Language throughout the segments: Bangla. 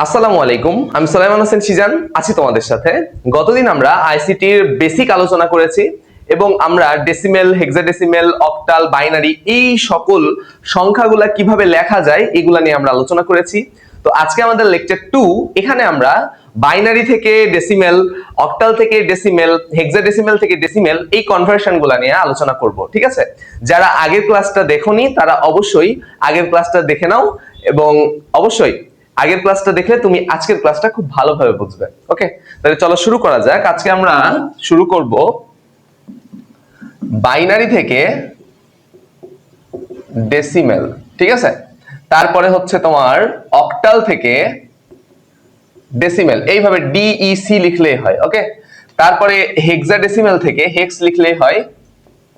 আসসালামু আলাইকুম, আমি সুলাইমান হোসেন সিজান আছি তোমাদের সাথে। গতদিন আমরা আইসিটির বেসিক আলোচনা করেছি এবং আমরা ডেসিমেল, হেক্সাডেসিমেল, অক্টাল, বাইনারি এই সকল সংখ্যাগুলা কিভাবে লেখা যায় এগুলা নিয়ে আমরা আলোচনা করেছি। তো আজকে আমাদের লেকচার 2, এখানে আমরা বাইনারি থেকে ডেসিমেল, অক্টাল থেকে ডেসিমেল, হেক্সাডেসিমেল থেকে ডেসিমেল এই কনভার্সন গুলা নিয়ে আলোচনা করব। ঠিক আছে, যারা আগের ক্লাসটা দেখোনি তারা অবশ্যই আগের ক্লাসটা দেখে নাও এবং অবশ্যই আগের ক্লাসটা দেখলে তুমি আজকের ক্লাসটা খুব ভালোভাবে বুঝবে। ওকে, তাহলে চলো শুরু করা যাক। আজকে আমরা শুরু করব বাইনারি থেকে ডেসিমেল, ঠিক আছে, তারপরে হচ্ছে তোমার অক্টাল থেকে ডেসিমেল, এইভাবে ডিইসি লিখলেই হয়। ওকে, তারপরে হেক্সাডেসিমেল থেকে হেক্স লিখলেই হয়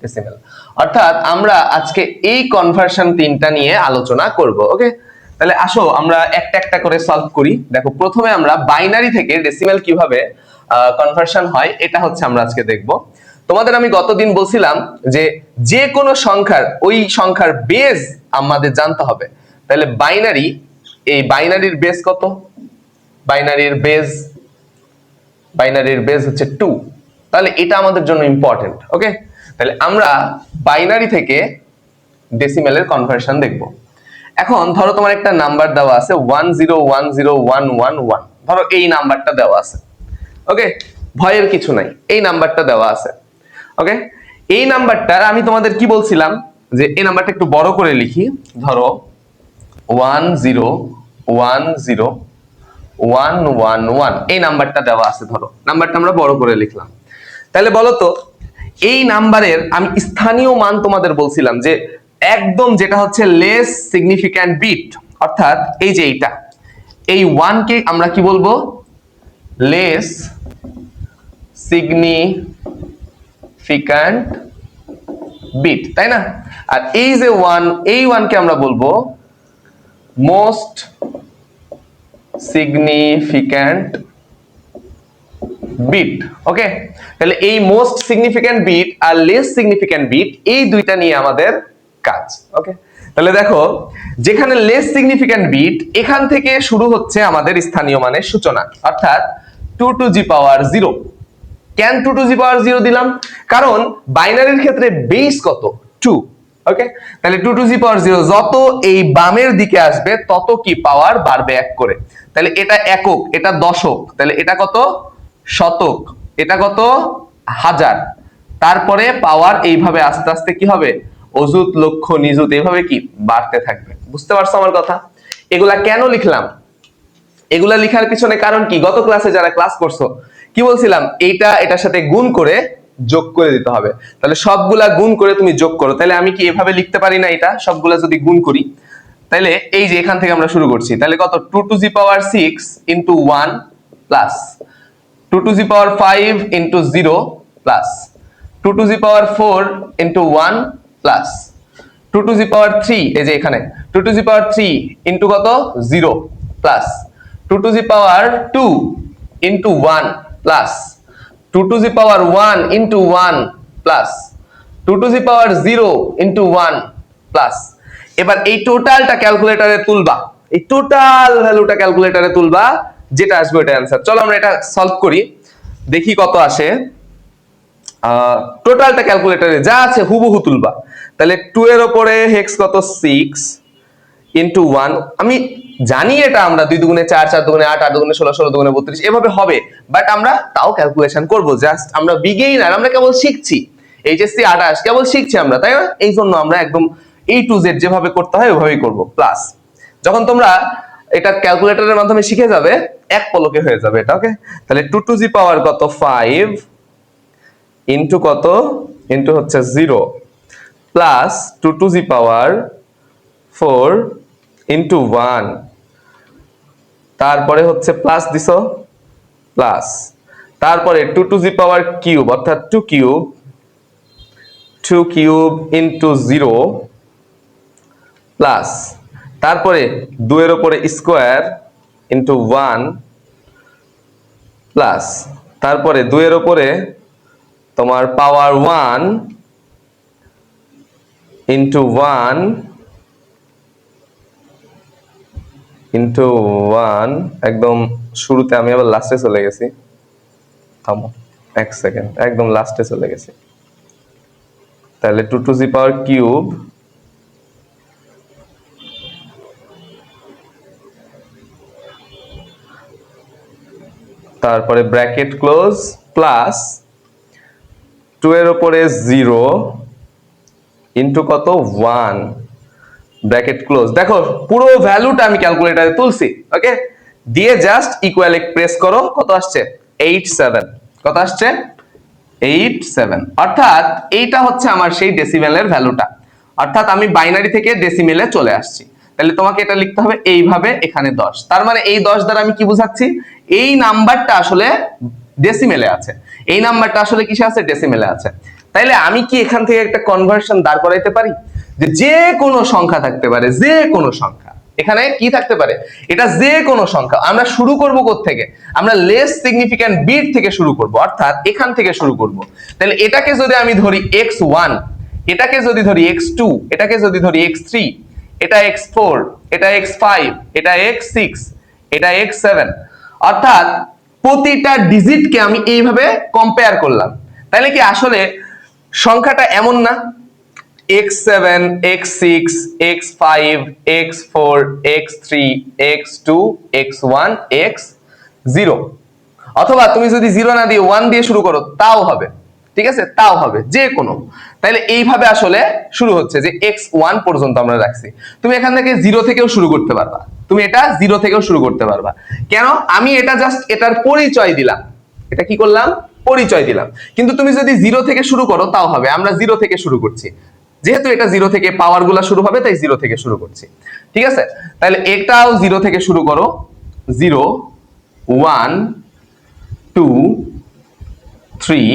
ডেসিমেল। অর্থাৎ আমরা আজকে এই কনভার্সন তিনটা নিয়ে আলোচনা করব। ওকে, তাহলে আসো আমরা একটা একটা করে সলভ করি। দেখো, প্রথমে আমরা বাইনারি থেকে ডেসিমেল কিভাবে কনভার্সন হয় এটা হচ্ছে আমরা আজকে দেখব। তোমাদের আমি গতদিন বলছিলাম যে যে কোনো সংখ্যার ওই সংখ্যার বেস আমাদের জানতে হবে। তাহলে বাইনারি, এই বাইনারির বেস কত? বাইনারির বেস হচ্ছে 2। তাহলে এটা আমাদের জন্য ইম্পর্টেন্ট। ওকে, তাহলে আমরা বাইনারি থেকে ডেসিমেলের কনভার্সন দেখব। এখন ধরো তোমার একটা নাম্বার দেওয়া আছে 1010111, ধরো এই নাম্বারটা দেওয়া আছে। ওকে, ভয়ের কিছু নাই, এই নাম্বারটা দেওয়া আছে। ওকে, এই নাম্বারটা আমি তোমাদের কি বলছিলাম যে এই নাম্বারটা একটু বড় করে লিখি। ধরো 1010111 এই নাম্বারটা দেওয়া আছে, ধরো নাম্বারটা আমরা বড় করে লিখলাম। তাহলে বলো তো এই নাম্বারের আমি স্থানীয় মান তোমাদের বলছিলাম যে একদম যেটা হচ্ছে লেস সিগনিফিক্যান্ট বিট, অর্থাৎ এই যে এইটা, এই 1 কে আমরা কি বলবো? লেস সিগনিফিক্যান্ট বিট, তাই না? আর এই যে 1, এই 1 কে আমরা বলবো মোস্ট সিগনিফিক্যান্ট বিট। ওকে, তাহলে এই মোস্ট সিগনিফিক্যান্ট বিট আর লেস সিগনিফিক্যান্ট বিট এই দুইটা নিয়ে আমাদের কাজ। ওকে, তাহলে দেখো যেখানে লেস সিগনিফিক্যান্ট বিট, এখান থেকে শুরু হচ্ছে আমাদের স্থানীয় মানের সূচনা, অর্থাৎ 2 টু দি পাওয়ার 0। কেন 2 টু দি পাওয়ার 0 দিলাম? কারণ বাইনারির ক্ষেত্রে বেস কত? 2। ওকে, তাহলে 2 টু দি পাওয়ার 0 যত এই বামের দিকে আসবে তত কি পাওয়ার বাড়বে 1 করে। তাহলে এটা একক, এটা দশক, তাহলে এটা কত? শতক, এটা কত? হাজার। তারপরে পাওয়ার এইভাবে আস্তে আস্তে কি হবে? অযুত, লক্ষ, নিযুত, এইভাবে কি বাড়তে থাকবে। বুঝতে পারছো আমার কথা? এগুলা কেন লিখলাম? এগুলা লিখার পিছনে কারণ কি? গত ক্লাসে যারা ক্লাস করছো কি বলছিলাম? এইটা এটার সাথে গুণ করে যোগ করে দিতে হবে। তাহলে সবগুলা গুণ করে তুমি যোগ করো। তাহলে আমি কি এভাবে লিখতে পারি না? এটা সবগুলা যদি গুণ করি, তাহলে এই যে এখান থেকে আমরা শুরু করছি, তাহলে কত? 2 to the power 6 into 1 plus 2 to the power 5 into 0 plus 2 to the power 4 into 1 plus 2 to the power 3, এই যে এখানে 2 to the power 3 into কত? 0 plus 2 to the power 2 into 1 plus 2 to the power 1 into 1 plus 2 to the power 0 into 1 plus। এবার এই টোটালটা ক্যালকুলেটরে তুলবা, এই টোটাল ভ্যালুটা ক্যালকুলেটরে তুলবা, যেটা আসবে ওটা অ্যান্সার। চলো আমরা এটা সলভ করি, দেখি কত আসে। টোটালটা ক্যালকুলেটরে যা আছে হুবহু তুলবা। তাহলে 2 এর উপরে হেক্স কত? 6 ইনটু 1। আমি জানি এটা আমরা 2 দুগুণে 4, 4 দুগুণে 8, 8 দুগুণে 16, 16 দুগুণে 32 এভাবে হবে, বাট আমরা তাও ক্যালকুলেশন করব। জাস্ট আমরা বিগেইনার, আমরা কেবল শিখছি। এইচএসসি 28 কেবল শিখছি আমরা, তাই না? এই জন্য আমরা একদম A to Z যেভাবে করতে হয় ওইভাবেই করব। প্লাস যখন তোমরা এটা ক্যালকুলেটরের মাধ্যমে শিখে যাবে, এক পলকে হয়ে যাবে এটা। ওকে, তাহলে 2 টু দি পাওয়ার কত? 5 ইনটু কত? ইনটু হচ্ছে 0 plus 2 to the power 4 into 1, তারপরে হচ্ছে প্লাস দিছো, প্লাস তারপরে 2 টু দি পাওয়ার কিউব, অর্থাৎ 2 কিউব ইনটু 0 প্লাস তারপরে 2 এর উপরে স্কয়ার ইনটু 1 প্লাস তারপরে 2 এর উপরে তোমার পাওয়ার 1 ইনটু 1 ইন্টু 1, একদম শুরুতে, আমি আবার লাস্টে চলে গেছি, থামো 1 সেকেন্ড, একদম লাস্টে চলে গেছি। তাহলে 2 টু দি পাওয়ার কিউব তারপরে ব্র্যাকেট ক্লোজ প্লাস 2 এর উপরে 0 ইন্টু কত 1 ব্র্যাকেট ক্লোজ। দেখো পুরো ভ্যালুটা আমি ক্যালকুলেটরে তুলছি, ওকে, দিয়ে জাস্ট ইকুয়াল প্রেস করো, কত আসছে 87, কত আসছে 87, অর্থাৎ এইটা হচ্ছে আমার সেই ডেসিমেলের ভ্যালুটা, অর্থাৎ আমি বাইনারি থেকে ডেসিমেলে চলে আসছি। তাহলে তোমাকে এটা লিখতে হবে এইভাবে, এখানে 10, তার মানে এই 10 দ্বারা আমি কি বোঝাচ্ছি, এই নাম্বারটা আসলে ডেসিমেলে আছে, এই নাম্বারটা আসলে কিসে আছে, ডেসিমেলে আছে। তাইলে আমি কি এখান থেকে একটা কনভার্সন দাঁড় করাইতে পারি, যে কোনো সংখ্যা থাকতে পারে, যে কোনো সংখ্যা, এখানে কি থাকতে পারে, এটা যে কোনো সংখ্যা। আমরা শুরু করব কোত্থেকে, আমরা লেস সিগনিফিক্যান্ট বিট থেকে শুরু করব, অর্থাৎ এখান থেকে শুরু করব। তাহলে এটাকে যদি আমি ধরি x1, এটাকে যদি ধরি x2, এটাকে যদি ধরি x3, এটা x4, এটা x5, এটা x6, এটা x7, অর্থাৎ প্রতিটা ডিজিটকে আমি এইভাবে কম্পেয়ার করলাম। তাহলে কি আসলে সংখ্যাটা এমন না, x7, x6, x5, x4, x3, x2, x1, x0, অথবা তুমি যদি 0 না দিয়ে 1 দিয়ে শুরু করো তাও হবে, ঠিক আছে, তাও হবে, যে কোনো। তাহলে এইভাবে আসলে শুরু হচ্ছে, যে x1 পর্যন্ত আমরা রাখছি। তুমি এখান থেকে 0 থেকেও শুরু করতে পারবা, তুমি এটা 0 থেকেও শুরু করতে পারবা। কেন, আমি এটা জাস্ট এটার পরিচয় দিলাম, এটা কি করলাম, পরিচয় দিলাম। কিন্তু তুমি যদি 0 থেকে শুরু করো তাও হবে, আমরা 0 থেকে শুরু করছি, যেহেতু এটা 0 থেকে পাওয়ার গুলা শুরু হবে, তাই 0 থেকে শুরু করছি, ঠিক আছে। তাহলে এটাও 0 থেকে শুরু করো, 0, 1, 2, 3,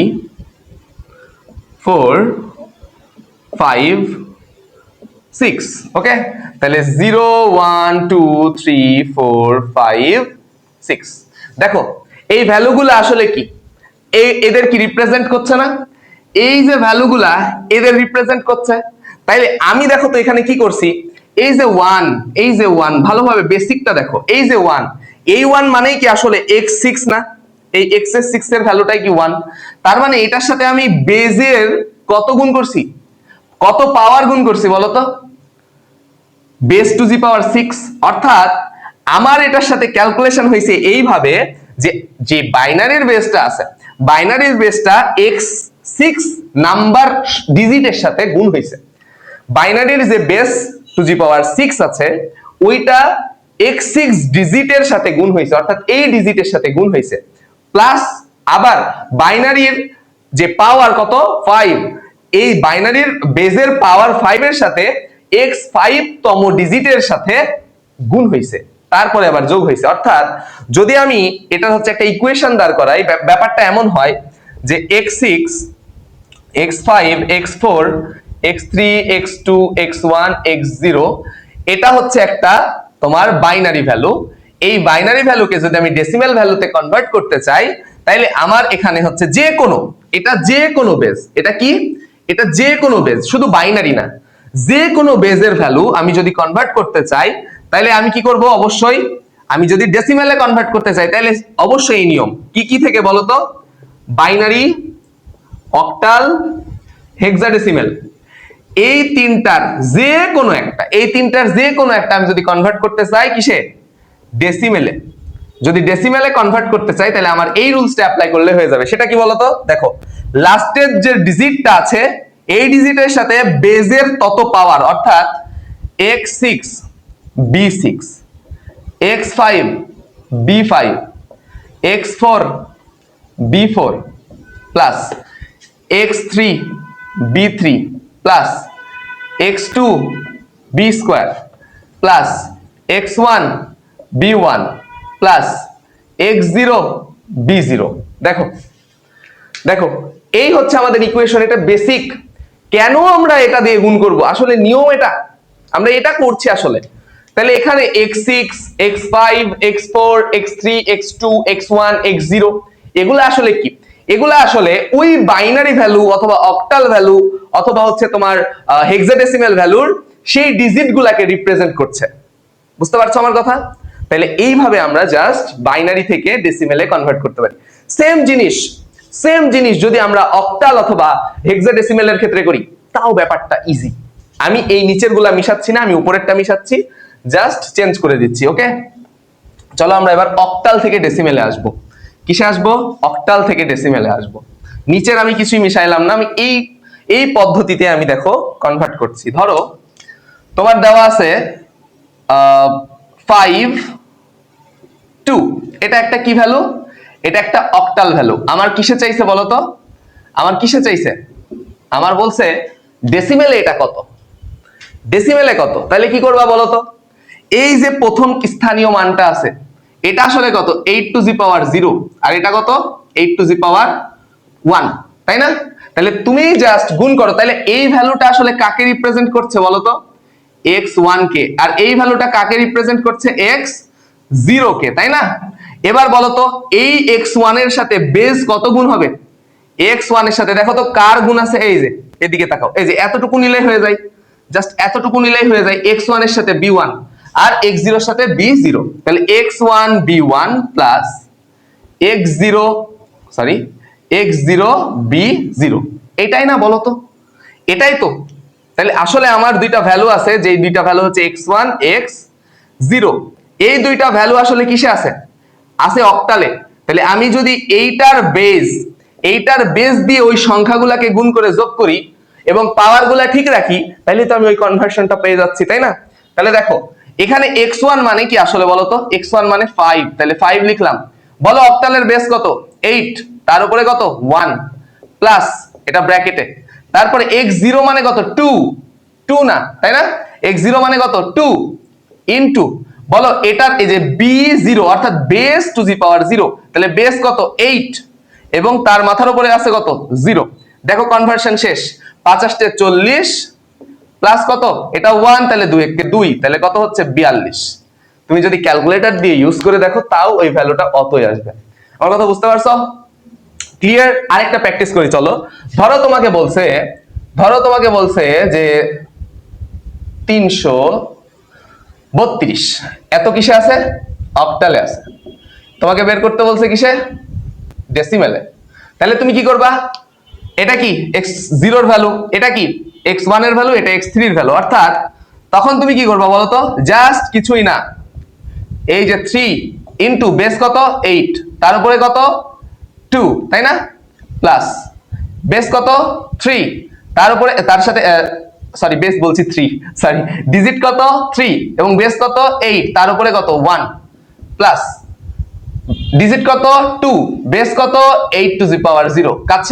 4, 5, 6, ওকে। তাহলে 0, 1, 2, 3, 4, 5, 6, দেখো এই ভ্যালুগুলো আসলে কি, এদের কি রিপ্রেজেন্ট করছে না, এই যে ভ্যালুগুলা এদের রিপ্রেজেন্ট করছে। তাইলে আমি দেখো তো এখানে কি করছি, এই যে 1, এই যে 1, ভালোভাবে বেসিকটা দেখো, এই যে 1, এই 1 মানেই কি আসলে x6 না, এই x এর 6 এর ভ্যালুটাই কি 1, তার মানে এটার সাথে আমি বেজের কত গুণ করছি, কত পাওয়ার গুণ করছি বলো তো, বেস টু দি পাওয়ার 6, অর্থাৎ আমার এটার সাথে ক্যালকুলেশন হয়েছে এইভাবে, যে যে বাইনারির বেসটা আছে, বাইনারির বেসটা x6 নাম্বার ডিজিটের সাথে গুণ হয়েছে। বাইনারির যে বেস টু দি পাওয়ার 6 আছে ওইটা x6 ডিজিটের সাথে গুণ হয়েছে, অর্থাৎ এই ডিজিটের সাথে গুণ হয়েছে, প্লাস আবার বাইনারির যে পাওয়ার কত 5, এই বাইনারির বেজের পাওয়ার 5 এর সাথে x5 তম ডিজিটের সাথে গুণ হয়েছে, তারপরে আবার যোগ হয়েছে। অর্থাৎ যদি আমি এটা হচ্ছে একটা ইকুয়েশন দাঁড় করাই, ব্যাপারটা এমন হয় যে x6, x5, x4, x3, x2, x1, x0, এটা হচ্ছে একটা তোমার বাইনারি ভ্যালু। এই বাইনারি ভ্যালুকে যদি আমি ডেসিমাল ভ্যালুতে কনভার্ট করতে চাই, তাহলে আমার এখানে হচ্ছে যে কোনো, এটা যে কোনো বেস, এটা কি, এটা যে কোনো বেস, শুধু বাইনারি না, যে কোনো বেজের ভ্যালু আমি যদি কনভার্ট করতে চাই, তাহলে আমি কি করব, অবশ্যই আমি যদি ডেসিমালে কনভার্ট করতে চাই তাহলে অবশ্যই এই নিয়ম কি কি থেকে বলো তো, বাইনারি, অক্টাল, হেক্সাডেসিমাল, এই তিনটার যে কোনো একটা, এই তিনটার যে কোনো একটা আমি যদি কনভার্ট করতে চাই কিসে, ডেসিমেলে, যদি ডেসিমেলে কনভার্ট করতে চাই তাহলে আমার এই রুলসটা অ্যাপ্লাই করলে হয়ে যাবে। সেটা কি বলতো, দেখো লাস্টের যে ডিজিটটা আছে এই ডিজিটের সাথে বেজের তত পাওয়ার, অর্থাৎ x6 b6, x5 b5, x4 b4 plus x3 b3 plus x2 b square plus x1 b1 plus x0 b0। দেখো দেখো এই হচ্ছে আমাদের ইকুয়েশন, এটা বেসিক। কেন আমরা এটা দিয়ে গুণ করব, আসলে নিয়ম এটা, আমরা এটা করছি আসলে। তাহলে এখানে x6, x5, x4, x3, x2, x1, x0 এগুলো আসলে কি, এগুলো আসলে ওই বাইনারি ভ্যালু অথবা অক্টাল ভ্যালু অথবা হচ্ছে তোমার হেক্সাডেসিমাল ভ্যালুর সেই ডিজিট গুলাকে রিপ্রেজেন্ট করছে। বুঝতে পারছো আমার কথা? তাহলে এইভাবে আমরা জাস্ট বাইনারি থেকে ডেসিমেলে কনভার্ট করতে পারি। সেম জিনিস যদি আমরা অক্টাল অথবা হেক্সাডেসিমেলের ক্ষেত্রে করি তাও ব্যাপারটা ইজি। আমি এই নিচের গুলা মিশাচ্ছি না, আমি উপরেরটা মিশাচ্ছি, জাস্ট চেঞ্জ করে দিচ্ছি। ওকে, চলো আমরা এবার অক্টাল থেকে ডেসিমেলে আসবো। কিসে আসবো? অক্টাল থেকে ডেসিমেলে আসবো। নিচের আমি কিছুই মিশাইলাম না, আমি এই পদ্ধতিতে আমি দেখো কনভার্ট করছি। ধরো তোমার দেওয়া আছে 5 2, এটা একটা কি ভ্যালু? এটা একটা অক্টাল ভ্যালু। আমার কিসে চাইছে বলো তো? আমার কিসে চাইছে? আমার বলছে ডেসিমেলে এটা কত, ডেসিমেলে কত। তাহলে কি করবা বলো তো? এই যে প্রথম স্থানীয় মানটা আছে এটা আসলে কত? 8 টু দি পাওয়ার 0, আর এটা কত? 8 টু দি পাওয়ার 1, তাই না? তাহলে তুমি জাস্ট গুণ করো। তাহলে এই ভ্যালুটা আসলে কাকে রিপ্রেজেন্ট করছে বলো তো? x1 কে। আর এই ভ্যালুটা কাকে রিপ্রেজেন্ট করছে? x0 কে, তাই না? এবার বলো তো এই x1 এর সাথে বেস কত গুণ হবে? x1 এর সাথে দেখো তো কার গুণ আছে, এই যে এদিকে তাকাও, এই যে এতটুকু নিলেই হয়ে যায়, জাস্ট এতটুকু নিলেই হয়ে যায়। x1 এর সাথে b1 আর x0 এর সাথে b0, তাহলে x1 b1 plus x0 b0, এটাই না বলো তো? এটাই তো। তাহলে আসলে আমার দুইটা ভ্যালু আছে, যে দুইটা ভ্যালু হচ্ছে x1 x0, এই দুইটা ভ্যালু আসলে কিসে আছে? আছে অক্টালে। তাহলে আমি যদি এইটার বেস দিয়ে ওই সংখ্যাগুলোকে গুণ করে যোগ করি এবং পাওয়ারগুলা ঠিক রাখি, তাহলে তো আমি ওই কনভার্সনটা পেয়ে যাচ্ছি, তাই না? তাহলে দেখো এখানে x1 মানে কি আসলে বলো তো? x1 মানে 5, তাহলে 5 লিখলাম। বলো অক্টালের বেস কত? 8, তার উপরে কত? 1 প্লাস এটা ব্র্যাকেটে, তারপরে x0 মানে কত? 2 না, তাই না? x0 মানে কত? 2 ইনটু, বলো এটার এই যে b0 অর্থাৎ বেস টু দি পাওয়ার 0, তাহলে বেস কত? 8 এবং তার মাথার উপরে আছে কত? 0। দেখো কনভার্সন শেষ। 5 8 40 প্লাস কত? এটা 1, তাহলে 2 1 2, তাহলে কত হচ্ছে? 42। তুমি যদি ক্যালকুলেটর দিয়ে ইউজ করে দেখো তাও ওই ভ্যালুটা অতই আসবে। আমার কথা বুঝতে পারছো? ক্লিয়ার? আরেকটা প্র্যাকটিস করি চলো। ধরো তোমাকে বলছে যে 332 এত কিসে আছে? অক্টালে আছে। তোমাকে বের করতে বলছে কিসে? ডেসিমেলে। তাহলে তুমি কি করবা? এটা কি x0 এর ভ্যালু, এটা কি x1 এর ভ্যালু, এটা x3 এর ভ্যালু, অর্থাৎ তখন তুমি কি করবা বলো তো? জাস্ট কিছুই না, এই যে 3 ইনটু বেস কত? 8, তার উপরে কত? 2, তাই না? প্লাস বেস কত? 3, তার উপরে তার সাথে বেস বলছি 3, ডিজিট কত? 3 এবং বেস কত? 8, তার উপরে কত? 1 প্লাস ডিজিট কত? 2, বেস কত? 8 টু দি পাওয়ার 0। কাজ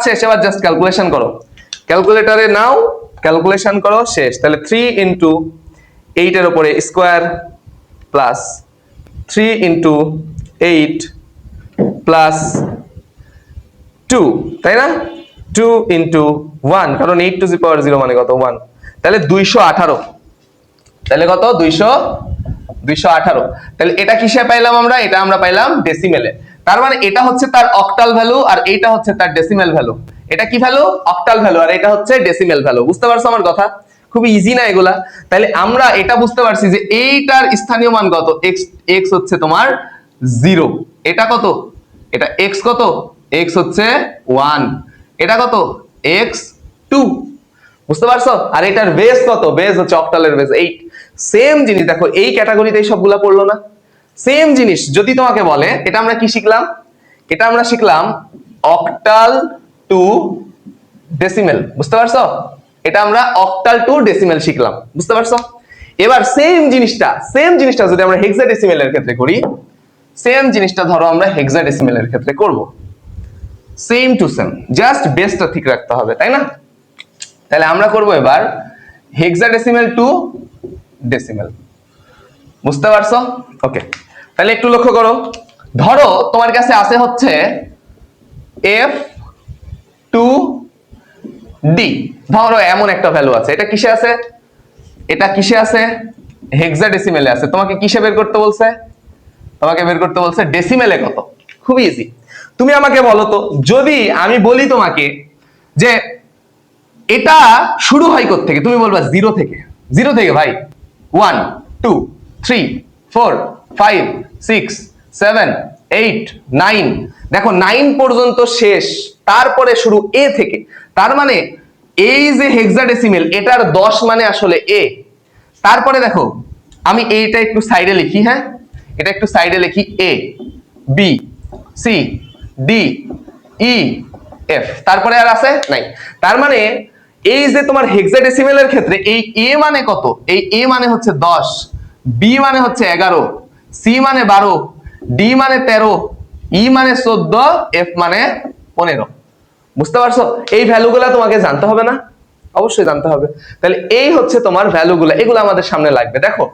শেষ। এবার জাস্ট ক্যালকুলেশন করো, ক্যালকুলেটরে নাও, ক্যালকুলেশন করো, শেষ। তাহলে 3 ইনটু 8 এর উপরে স্কয়ার প্লাস 3 ইনটু 8 প্লাস 2, তাই না? 2 ইনটু 1, কারণ 8 টু দি পাওয়ার 0 মানে কত? 1, তাহলে 218। তাহলে কত? 218। তাহলে এটা কিসে পাইলাম আমরা? এটা আমরা পাইলাম ডেসিমেলে। তার মানে এটা হচ্ছে তার অক্টাল ভ্যালু আর এইটা হচ্ছে তার ডেসিমেল ভ্যালু। এটা কি ভ্যালু? অক্টাল ভ্যালু, আর এটা হচ্ছে ডেসিমেল ভ্যালু। বুঝতে পারছো আমার কথা? খুবই ইজি না এগুলা? তাহলে আমরা এটা বুঝতে পারছি যে এইটার স্থানীয় মান কত? x হচ্ছে তোমার 0, এটা কত? এটা x কত? x হচ্ছে 1, এটা কত? x2। বুঝতে পারছো? আর এটার বেস কত? বেস হচ্ছে অক্টালের বেস 8। সেম জিনিস দেখো এই ক্যাটাগরিতেই সবগুলা পড়লো না? সেম জিনিস যদি তোমাকে বলে, এটা আমরা কি শিখলাম? এটা আমরা শিখলাম অক্টাল টু ডেসিমেল। বুঝতে পারছো? এটা আমরা অক্টাল টু ডেসিমেল শিখলাম। বুঝতে পারছো? এবার সেম জিনিসটা যদি আমরা হেক্সাডেসিমেলের ক্ষেত্রে করি, সেম জিনিসটা ধরো আমরা হেক্সাডেসিমেলের ক্ষেত্রে করব, সেম টু সেম, জাস্ট বেসটা ঠিক রাখতে হবে, তাই না? তাহলে আমরা করব এবার হেক্সাডেসিমেল টু ডেসিমেল। বুঝতে পারছো? ওকে, তাহলে একটু লক্ষ্য করো। ধরো তোমার কাছে আছে হচ্ছে f2d, ধরো এমন একটা ভ্যালু আছে। এটা কিসে আছে? এটা কিসে আছে? হেক্সাডেসিমেলে আছে। তোমাকে কিসে বের করতে বলছে? তোমাকে বের করতে বলছে ডেসিমেলে কত। খুব ইজি। তুমি আমাকে বলো তো, যদি আমি বলি তোমাকে যে এটা শুরু হয় কোথা থেকে, তুমি বলবা 0 থেকে। 0 থেকে ভাই 1 2 3 4 5 6 7 8 9, দেখো 9 পর্যন্ত শেষ, তারপরে শুরু এ থেকে। তার মানে এই যে হেক্সাডেসিমেল, এটার 10 মানে আসলে এ। তারপরে দেখো আমি এইটা একটু সাইডে লিখি, হ্যাঁ এটা একটু সাইডে লিখি, a b c d e f, তারপরে আর আছে নাই। তার মানে এই যে তোমার হেক্সাডেসিমেলের ক্ষেত্রে এই এ মানে কত, এই এ মানে হচ্ছে 10, বি মানে হচ্ছে 11, সি মানে 12, ডি মানে 13, ই মানে 14, এফ মানে 15। বুঝতে পারছো? এই ভ্যালুগুলা তোমাকে জানতে হবে না? অবশ্যই জানতে হবে। তাহলে এই হচ্ছে তোমার ভ্যালুগুলা, এগুলো আমাদের সামনে লাগবে। দেখো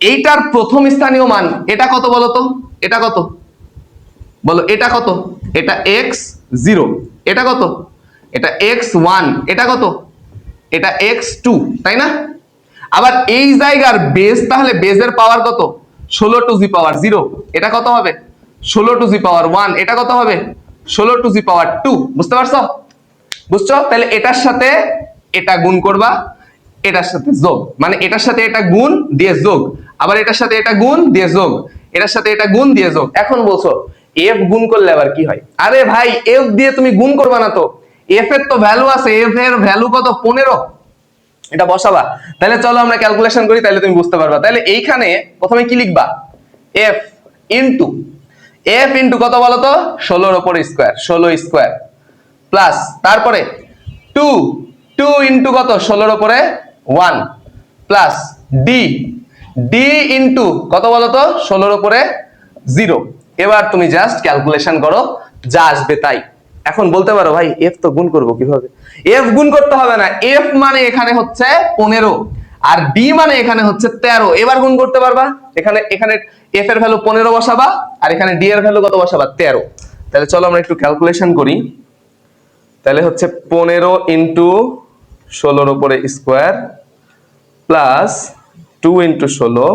এইটার প্রথম স্থানীয় মান এটা কত বলো তো, এটা কত বলো, এটা কত, এটা x0, এটা কত, এটা x1, এটা কত, এটা x2, তাই না? আবার এই জায়গার বেস, তাহলে বেজের পাওয়ার কত, 16 টু জি পাওয়ার 0, এটা কত হবে 16 টু জি পাওয়ার 1, এটা কত হবে 16 টু জি পাওয়ার 2। বুঝতে পারছো? বুঝছো? তাহলে এটার সাথে এটা গুণ করবা, এটার সাথে যোগ, মানে এটার সাথে এটা গুণ দিয়ে যোগ, আবার এটার সাথে এটা গুণ দিয়ে যোগ, এটার সাথে এটা গুণ দিয়ে যোগ। এখন বলছো এফ গুণ করলে আবার কি হয়? আরে ভাই এফ দিয়ে তুমি গুণ করবা না তো, এফ এর তো ভ্যালু আছে, এফ এর ভ্যালু কত 15, এটা বসাবা। তাহলে চলো আমরা ক্যালকুলেশন করি, তাহলে তুমি বুঝতে পারবা। তাহলে এইখানে প্রথমে কি লিখবা, এফ ইনটু, এফ ইনটু কত বলো তো, 16 এর উপর স্কয়ার, 16 স্কয়ার প্লাস, তারপরে 2 2 ইনটু কত 16 এর উপরে 1 প্লাস ডি, ডি ইনটু কত বলো তো 16 এর উপরে 0। এবার তুমি জাস্ট ক্যালকুলেশন করো, যা আসবে তাই। এখন বলতে পারো ভাই এফ তো গুণ করব কিভাবে? এফ গুণ করতে হবে না, এফ মানে এখানে হচ্ছে 15 আর ডি মানে এখানে হচ্ছে 13, এবার গুণ করতে পারবা। এখানে এখানে এফ এর ভ্যালু 15 বসাবা, আর এখানে ডি এর ভ্যালু কত বসাবা 13। তাহলে চলো আমরা একটু ক্যালকুলেশন করি। তাহলে হচ্ছে 15 ইনটু 16 এর উপরে স্কয়ার প্লাস 2 ইনটু 16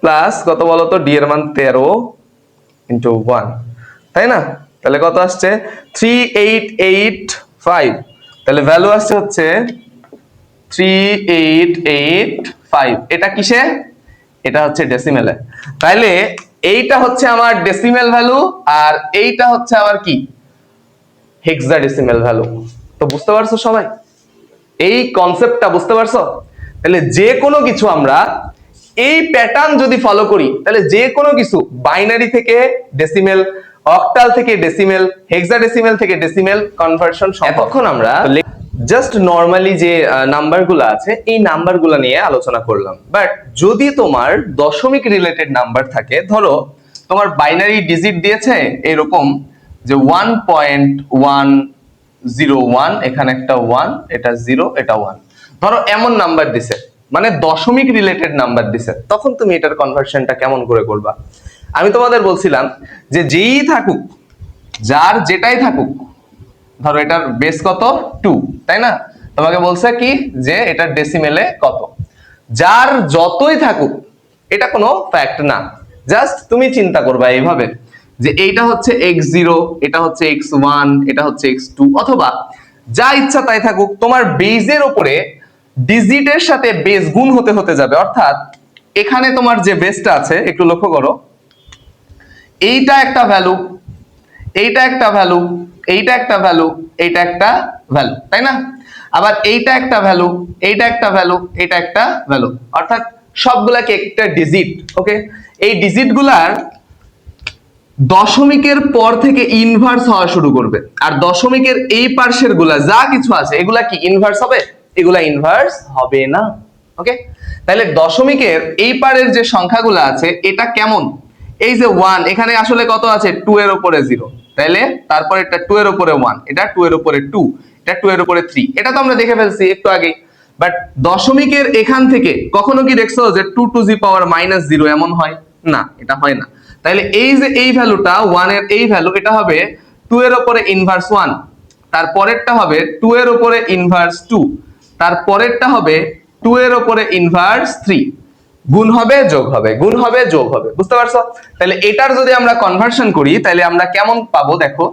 প্লাস কত বলতো, ডি এর মান 13 ইনটু 1, তাই না? তাহলে কত আসছে 3885। তাহলে ভ্যালু আসছে হচ্ছে 3885। এটা কিসে? এটা হচ্ছে ডেসিমেলে। তাইলে এইটা হচ্ছে আমার ডেসিমেল ভ্যালু, আর এইটা হচ্ছে আমার কি, হেক্সাডেসিমেল ভ্যালু। তো বুঝতে পারছো সবাই এই কনসেপ্টটা? বুঝতে পারছো? তাহলে যে কোনো কিছু আমরা এই প্যাটার্ন যদি ফলো করি, তাহলে যে কোনো কিছু বাইনারি থেকে ডেসিমেল, অক্টাল থেকে ডেসিমেল, হেক্সাডেসিমেল থেকে ডেসিমেল কনভার্সন এতক্ষণ আমরা জাস্ট নরমালি যে নাম্বারগুলো আছে এই নাম্বারগুলো নিয়ে আলোচনা করলাম। বাট যদি তোমার দশমিক রিলেটেড নাম্বার থাকে, ধরো তোমার বাইনারি ডিজিট দিয়েছে এরকম যে 1.101, এখানে একটা 1, এটা 0, এটা 1, ধরো এমন নাম্বার দিছে, মানে দশমিক রিলেটেড নাম্বার দিছে, তখন তুমি এটার কনভার্সনটা কেমন করে করবা? আমি তোমাদের বলছিলাম যে যেই থাকুক, যার যেটাই থাকুক, ধরো এটার বেস কত 2, তাই না? তোমাকে বলছে কি যে এটার ডেসিমেলে কত, যার যতই থাকুক এটা কোনো ফ্যাক্ট না, জাস্ট তুমি চিন্তা করবা এইভাবে যে এইটা হচ্ছে x0, এটা হচ্ছে x1, এটা হচ্ছে x2, অথবা যা ইচ্ছা তাই থাকুক, তোমার বেজের উপরে ডিজিটের সাথে বেস গুণ হতে হতে যাবে। অর্থাৎ এখানে তোমার যে বেসটা আছে একটু লক্ষ্য করো, এইটা একটা ভ্যালু, এইটা একটা ভ্যালু, এইটা একটা ভ্যালু, এইটা একটা ভ্যালু, তাই না? আবার এইটা একটা ভ্যালু, এইটা একটা ভ্যালু, এইটা একটা ভ্যালু, অর্থাৎ সবগুলাকে একটা ডিজিট। ওকে, এই ডিজিট গুলার দশমিকের পর থেকে ইনভার্স হওয়া শুরু করবে, আর দশমিকের এই পার্শ্বের গুলা যা কিছু আছে এগুলা কি ইনভার্স হবে? এগুলা ইনভার্স হবে না। ওকে, তাহলে দশমিকের এই পারের যে সংখ্যাগুলো আছে এটা কেমন? এই যে 1, এখানে আসলে কত আছে 2 এর উপরে 0, তাহলে তারপর এটা 2 এর উপরে 1, এটা 2 এর উপরে 2, এটা 2 এর উপরে 3, এটা তো আমরা দেখে ফেলছি একটু আগে। বাট দশমিকের এখান থেকে কখনো কি দেখছো যে 2 টু জি পাওয়ার -0 এমন হয়? না, এটা হয় না। তাহলে এই যে এই ভ্যালুটা 1 এর এই ভ্যালু, এটা হবে 2 এর উপরে ইনভার্স 1, তারপরেরটা হবে 2 এর উপরে ইনভার্স 2, তারপরেরটা হবে 2 এর উপরে ইনভার্স 3, গুণ হবে যোগ হবে, গুণ হবে যোগ হবে। বুঝতে পারছো? তাহলে এটার যদি আমরা কনভার্সন করি তাহলে আমরা কেমন পাবো দেখো,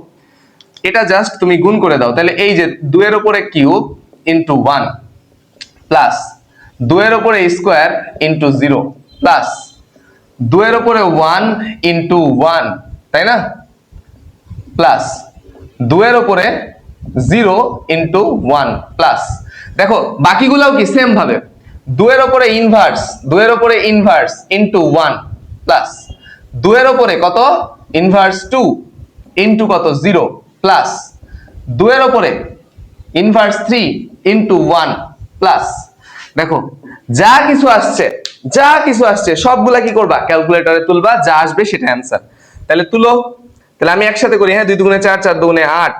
এটা জাস্ট তুমি গুণ করে দাও। তাহলে এই যে 2 এর উপরে কিউব ইনটু 1 প্লাস 2 এর উপরে স্কয়ার ইনটু 0 প্লাস 2 এর উপরে 1 ইন্টু 1, তাই না, প্লাস 2 এর উপরে 0 ইন্টু 1 প্লাস, দেখো বাকিগুলোও কি সেম ভাবে 2 এর উপরে ইনভার্স, 2 এর উপরে ইনভার্স ইন্টু 1 প্লাস 2 এর উপরে কত ইনভার্স 2 ইন্টু কত 0 প্লাস 2 এর উপরে ইনভার্স 3 ইন্টু 1 প্লাস, দেখো যা কিছু আসছে সবগুলা কি করবা ক্যালকুলেটরে তুলবা, যা আসবে সেটা অ্যান্সার। তাহলে তুলো, তাহলে আমি একসাথে করি, হ্যাঁ 2 দুগুণে 4, 4 দুগুণে 8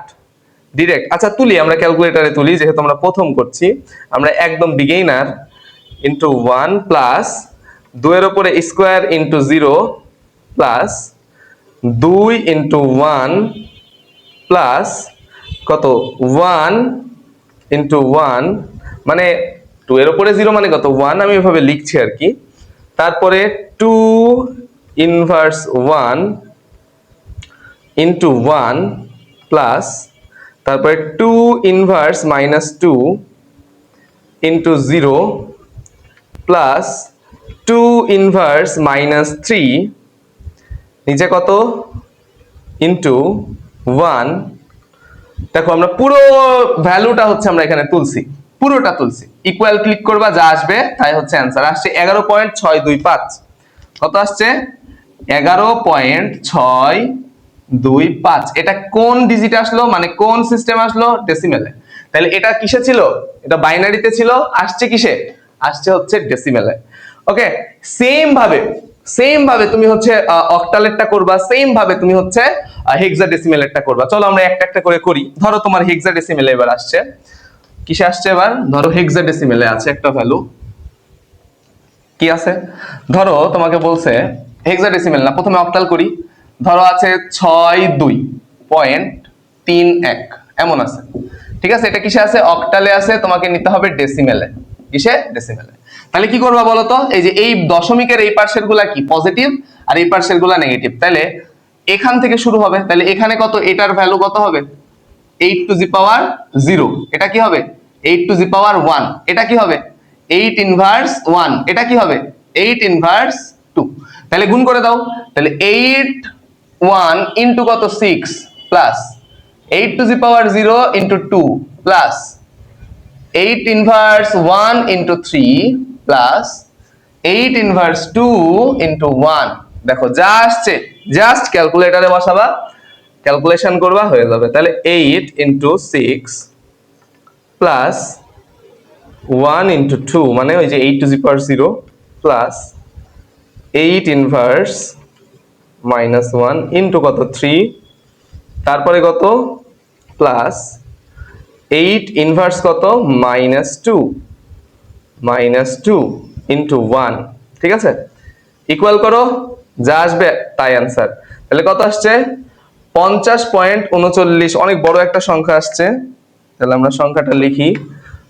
ডিরেক্ট। আচ্ছা তুলি, আমরা ক্যালকুলেটরে তুলি যেহেতু আমরা প্রথম করছি, আমরা একদম বিগিনার, ইন্টু 1 প্লাস 2 এর উপরে square into 0 plus 2 into 1 plus কত 1 ইন্টু 1 মানে 2 এর উপরে 0 মানে কত 1, আমি এভাবে লিখছি আর কি। তারপরে 2 ইনভার্স 1 ইন্টু 1 প্লাস তারপরে 2 inverse minus 2 into 0 plus 2 inverse minus 3 নিচে কত ইন্টু 1। দেখো আমরা পুরো ভ্যালুটা হচ্ছে আমরা এখানে তুলছি, পুরোটা তুলছি, ইকুয়াল ক্লিক করবা, যা আসবে তাই হচ্ছে অ্যান্সার। আসছে 11.625, কত আসছে 11.625। এটা কোন ডিজিট আসলো, মানে কোন সিস্টেম আসলো ডেসিমেলে, তাহলে এটা কিসে ছিল, এটা বাইনারিতে ছিল, আসছে কিসে, আসছে হচ্ছে ডেসিমেলে। ওকে, সেম ভাবে তুমি হচ্ছে অক্টালেরটা করবা, সেম ভাবে তুমি হচ্ছে হেক্সাডেসিমেলেরটা করবা। চলো আমরা একটা একটা করে করি। ধরো তোমার হেক্সাডেসিমেলে এবার আসছে, কিসে আসছে এবার, ধরো হেক্সাডেসিমেলে আছে একটা ভ্যালু, কি আছে, ধরো তোমাকে বলছে হেক্সাডেসিমেল না, প্রথমে অক্টাল করি, ধরো আছে 62.31 এমন আছে, ঠিক আছে, এটা কিসে আছে অক্টালে আছে, তোমাকে নিতে হবে ডেসিমেলে, কিসে ডেসিমেলে। তাহলে কি করবা বলো তো, এই যে এই দশমিকের এই পাশের গুলা কি পজিটিভ আর এই পাশের গুলা নেগেটিভ, তাহলে এখান থেকে শুরু হবে, তাহলে এখানে কত, এটার ভ্যালু কত হবে 8 টু দি পাওয়ার 0, এটা কি হবে 8 টু দি পাওয়ার 1, এটা কি হবে 8 ইনভার্স 1, এটা কি হবে 8 ইনভার্স 2। তাহলে গুণ করে দাও, তাহলে 8 1 ইনটু কত 6 plus 8 two the power 0 into 2 plus 8 inverse 1 into 3 plus 8 inverse 2 into 1। দেখো যা আসছে জাস্ট ক্যালকুলেটরে বসাবা, ক্যালকুলেশন করবা, হয়ে যাবে। তাহলে 8 ইনটু 6 প্লাস 1 ইনটু 2 মানে ওই যে 8 two the power 0 plus 8 inverse minus 1 into কত 3, তারপরে কত প্লাস 8 ইনভার্স কত মাইনাস 2 ইনটু 1, ঠিক আছে, ইকুয়াল করো, যা আসবে তাই অ্যান্সার। তাহলে কত আসছে 50.39, অনেক বড় একটা সংখ্যা আসছে, তাহলে আমরা সংখ্যাটা লিখি,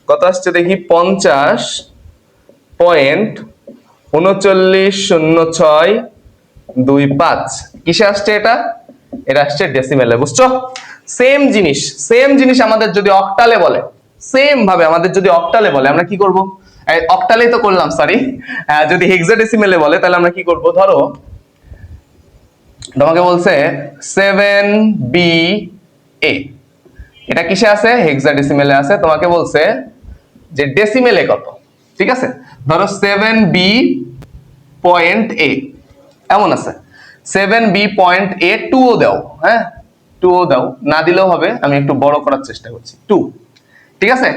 কত আসছে দেখি 50.390625, কিসে আসছে এটা, এটা আসছে ডেসিমেলে, বুঝছো। সেম জিনিস আমাদের যদি অক্টালে বলে, সেম ভাবে আমাদের যদি অক্টালে বলে আমরা কি করব, অক্টালেই তো করলাম সরি, যদি হেক্সাডেসিমেলে বলে তাহলে আমরা কি করব, ধরো তোমাকে বলছে 7BA, এটা কিসে আছে হেক্সাডেসিমেলে আছে, তোমাকে বলছে যে ডেসিমেলে কত, ঠিক আছে, ধরো 7B.A এমন আছে, 7B.A 2 ও দাও, হ্যাঁ 2 ও দাও, না দিলেও হবে, আমি একটু বড় করার চেষ্টা করছি 2, ঠিক আছে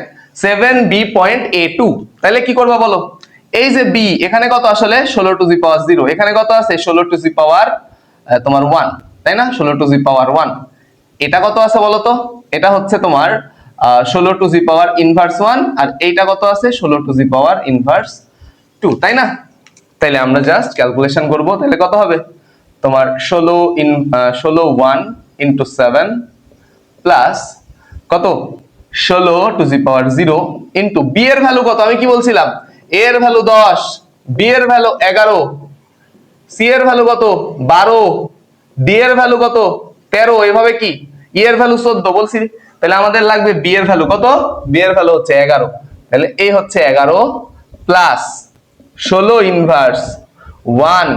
7B.A 2। তাহলে কি করবা বলো, এই যে বি এখানে কত আসলে 16 টু দি পাওয়ার 0, এখানে কত আছে 16 টু দি পাওয়ার তোমার 1, তাই না 16 টু দি পাওয়ার 1, এটা কত আছে বলো তো, এটা হচ্ছে তোমার 16 টু দি পাওয়ার ইনভার্স 1, আর এইটা কত আছে 16 টু দি পাওয়ার ইনভার্স 2, তাই না। তাইলে আমরা জাস্ট ক্যালকুলেশন করব, তাহলে কত হবে তোমার 16 1 ইনটু 7 প্লাস কত 16 to the power 0 into B এর ভ্যালু কত, আমি কি বলছিলাম এ এর ভ্যালু 10, বি এর ভ্যালু 11, সি এর ভ্যালু কত 12, ডি এর ভ্যালু কত 13, এভাবে কি ই এর ভ্যালু 14 বলছি, তাহলে আমাদের লাগবে বি এর ভ্যালু কত, বি এর ভ্যালু হচ্ছে 11, তাহলে এই হচ্ছে 11 প্লাস 16 ইনভার্স 1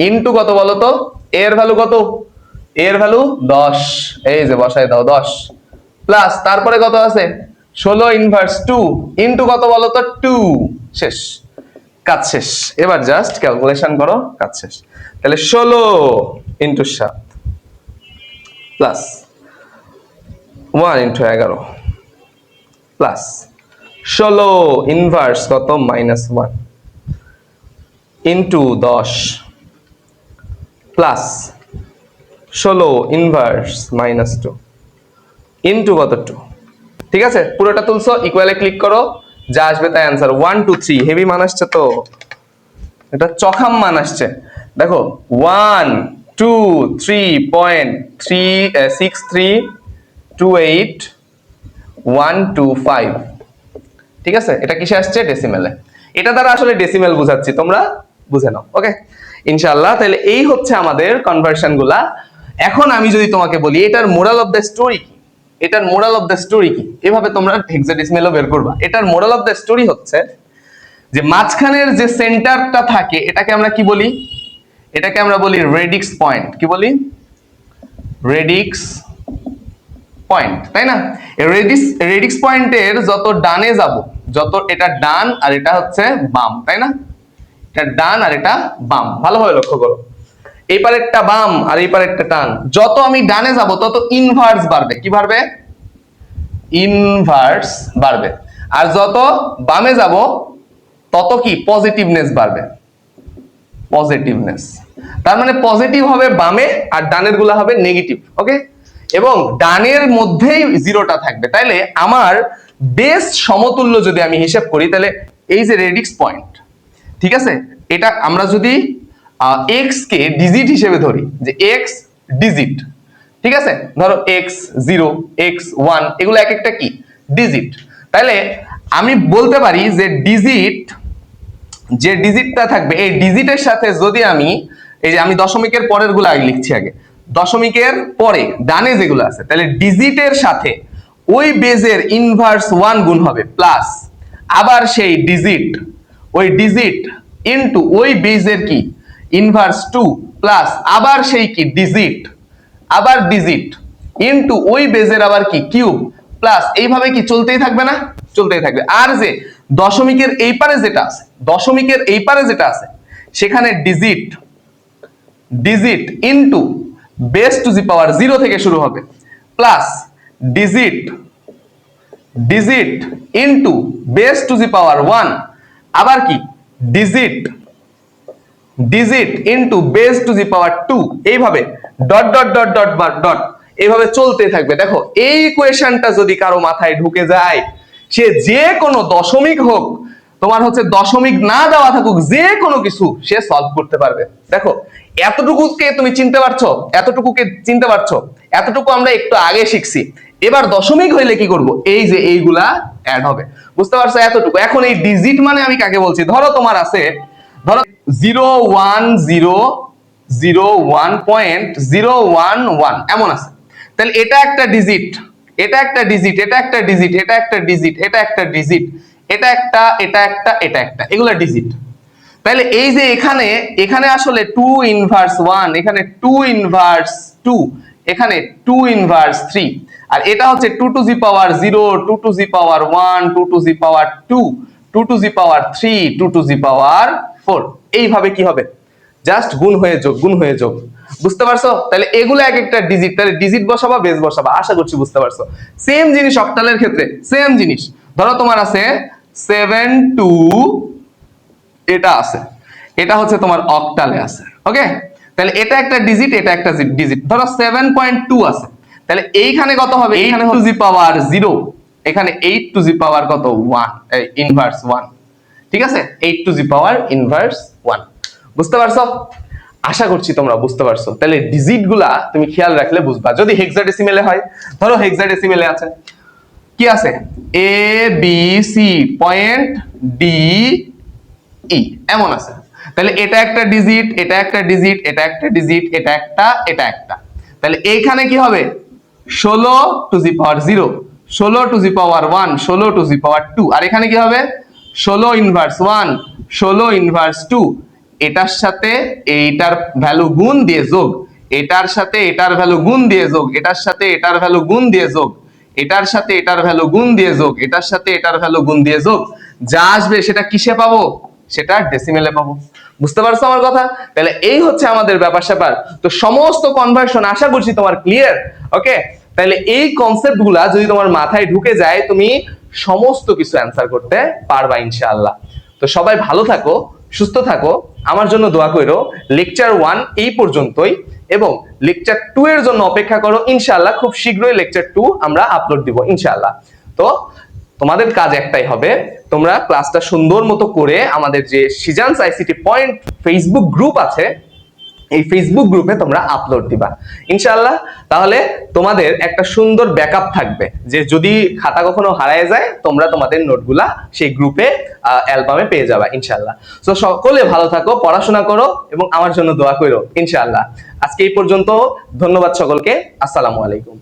ইনটু কত বলো তো, এর ভ্যালু কত, এর ভ্যালু 10, এই যে বসায় দাও 10, প্লাস তারপরে কত আছে 16 ইনভার্স 2 ইনটু কত বলো তো 2, শেষ, কাজ শেষ। এবার জাস্ট ক্যালকুলেশন করো, কাজ শেষ। তাহলে 16 into 7 plus 1 into 11 plus 16 inverse কত -1 ইনটু 10 প্লাস 16 ইনভার্স -2 ইনটু কত 2। ঠিক আছে, পুরোটা তুলছো, ইকুয়ালে ক্লিক করো, যা আসবে তাই आंसर 1 2 3। হেভি মান আসছে তো, এটা চখাম মান আসছে। দেখো 1 2 3.6328 ঠিক আছে, এটা কিসে আসছে, ডেসিমেলে। এটা দ্বারা আসলে ডেসিমেল বুঝাচ্ছি, তোমরা বুঝে নাও। ওকে ইনশাআল্লাহ। তাহলে এই হচ্ছে আমাদের কনভার্সন গুলা। এখন আমি যদি তোমাকে বলি এটার মোরাল অফ দ্য স্টোরি কি, এটার মোরাল অফ দ্য স্টোরি কি, এভাবে তোমরা হেক্সাডেসিমেলও বের করবা। এটার মোরাল অফ দ্য স্টোরি হচ্ছে যে মাঝখানের যে সেন্টারটা থাকে এটাকে আমরা কি বলি, এটাকে আমরা বলি রেডিক্স পয়েন্ট। কি বলি, রেডিক্স পয়েন্ট, তাই না? রেডিক্স পয়েন্টের যত ডানে যাব, যত এটা ডান আর এটা হচ্ছে বাম, তাই না? এটা ডান আর এটা বাম, ভালোভাবে লক্ষ্য করো। এই পারেরটা বাম আর এই পারেরটা ডান, যত আমি ডানে যাব তত ইনভার্স বাড়বে। কি বাড়বে, ইনভার্স বাড়বে। আর যত বামে যাব তত কি পজিটিভনেস বাড়বে, পজিটিভনেস। তার মানে পজিটিভ হবে বামে আর ডানের গুলা হবে নেগেটিভ। ওকে, এবং ডানের মধ্যেই জিরোটা থাকবে। তাইলে আমার বেস সমতুল্য যদি আমি হিসাব করি, তাহলে এই যে রেডিক্স পয়েন্ট, ঠিক আছে, এটা আমরা যদি এক্স কে ডিজিট হিসেবে ধরি, যে এক্স ডিজিট, ঠিক আছে, ধরো x0 x1 এগুলো এক একটা কি ডিজিট। তাহলে আমি বলতে পারি যে ডিজিট, যে ডিজিটটা থাকবে এই ডিজিটের সাথে যদি আমি এই যে আমি দশমিকের পরের গুলো আগে লিখছি, আগে দশমিকের পরে ডানে যেগুলো আছে, তাহলে ডিজিটের সাথে ওই বেজের ইনভার্স 1 গুণ হবে, প্লাস আবার সেই ডিজিট, ওই ডিজিট ইনটু ওই বেজের কি ইনভার্স 2 প্লাস আবার সেই কি ডিজিট, আবার ডিজিট ইনটু ওই বেজের আবার কি কিউব, প্লাস এইভাবে কি চলতেই থাকবে না, চলতেই থাকবে। আর যে দশমিকের এই পারে যেটা আছে, দশমিকের এই পারে যেটা আছে সেখানে digit, digit into base to the power 0 থেকে শুরু হবে, plus digit, digit into base to the power 1, আবার কি digit, digit into base to the power 2, এইভাবে dot dot dot dot dot এইভাবে চলতে থাকবে। দেখো এই ইকুয়েশনটা যদি কারো মাথায় ঢুকে যায়, সে যে কোনো দশমিক হোক, তোমার হচ্ছে দশমিক না দেওয়া থাকুক, যে কোনো কিছু সে সলভ করতে পারবে। দেখো এতটুকুকে তুমি চিনতে পারছো, এতটুকুকে চিনতে পারছো, এতটুকু আমরা একটু আগে শিখছি। এবার দশমিক হইলে কি করব, এই যে এইগুলা অ্যাড হবে, বুঝতে পারছো এতটুকু। এখন এই ডিজিট মানে আমি কাকে বলছি, ধরো তোমার আছে, ধরো 0.011 এমন আছে, তাহলে এটা একটা ডিজিট, এটা একটা ডিজিট, এটা একটা ডিজিট, এটা একটা ডিজিট, এটা একটা ডিজিট, এটা একটা, এটা একটা, এটা একটা, এগুলা ডিজিট। তাহলে এই যে এখানে, এখানে আসলে 2 ইনভার্স 1, এখানে 2 ইনভার্স 2, এখানে 2 ইনভার্স 3, আর এটা হচ্ছে 2 to the power 0, 2 to the power 1, 2 to the power 2, 2 to the power 3, 2 to the power 4। এইভাবে কি হবে, জাস্ট গুণ হয়ে যোগ, গুণ হয়ে যোগ, বুঝতে পারছো? তাহলে এগুলো এক একটা ডিজিট, তাহলে ডিজিট বসাবা, বেস বসাবা, আশা করছি বুঝতে পারছো। সেম জিনিস অক্টালের ক্ষেত্রে, সেম জিনিস। ধরো তোমার আছে 7 2, এটা আছে, এটা হচ্ছে তোমার অক্টালে আছে। ওকে, তাহলে এটা একটা ডিজিট, এটা একটা ডিজিট। ধরো 7.2 আছে, তাহলে এইখানে কত হবে, এইখানে টু দি পাওয়ার 0, এখানে 8 টু দি পাওয়ার কত 1, ইনভার্স 1, ঠিক আছে, 8 টু দি পাওয়ার ইনভার্স 1। বুঝতে পারছো? আশা করছি তোমরা বুঝতে পারছো। তাহলে ডিজিট গুলা তুমি খেয়াল রাখলে বুঝবা। যদি হেক্সাডেসিমেলে হয়, ধরো হেক্সাডেসিমেলে আছে কি আছে, a b c point d e এমন আছে, তাহলে এটা একটা ডিজিট, এটা একটা ডিজিট, এটা একটা ডিজিট, এটা একটা, এটা একটা। তাহলে এইখানে কি হবে 16 to the power 0, 16 to the power 1, 16 to the power 2, আর এখানে কি হবে 16 ইনভার্স 1, 16 ইনভার্স 2, এটার সাথে এইটার ভ্যালু গুণ দিয়ে যোগ, এটার সাথে এটার ভ্যালু গুণ দিয়ে যোগ, এটার সাথে এটার ভ্যালু গুণ দিয়ে যোগ, এটার সাথে এটার ভ্যালু গুণ দিয়ে যোগ, এটার সাথে এটার ভ্যালু গুণ দিয়ে যোগ, যা আসবে সেটা কিসে পাবো? সেটা ডেসিমেলে পাবো। বুঝতে পারছো আমার কথা? তাহলে এই হচ্ছে আমাদের ব্যাপার স্যাপার। তো সমস্ত কনভার্সন আশা করছি তোমার ক্লিয়ার। ওকে, তাহলে এই কনসেপ্ট গুলা যদি তোমার মাথায় ঢুকে যায়, তুমি সমস্ত কিছু অ্যান্সার করতে পারবা ইনশাআল্লাহ। তো সবাই ভালো থাকো, সুস্থ থাকো, আমার জন্য দোয়া করো। লেকচার 1 এই পর্যন্তই, এবং লেকচার 2 এর জন্য অপেক্ষা করো। ইনশাআল্লাহ খুব শীঘ্রই লেকচার 2 আমরা আপলোড দিব ইনশাআল্লাহ। তো তোমাদের কাজ একটাই হবে, তোমরা ক্লাসটা সুন্দর মতো করে আমাদের যে সিজান্স আইসিটি পয়েন্ট ফেসবুক গ্রুপ আছে, এই ফেসবুক গ্রুপে তোমরা আপলোড দিবা ইনশাআল্লাহ। তাহলে তোমাদের একটা সুন্দর ব্যাকআপ থাকবে, যে যদি খাতা কখনো হারায় যায়, তোমরা তোমাদের নোটগুলা সেই গ্রুপে অ্যালবামে পেয়ে যাবা ইনশাআল্লাহ। তো সকলে ভালো থাকো, পড়াশোনা করো, এবং আমার জন্য দোয়া করো ইনশাআল্লাহ। আজকে এই পর্যন্ত, ধন্যবাদ সকলকে, আসসালামু আলাইকুম।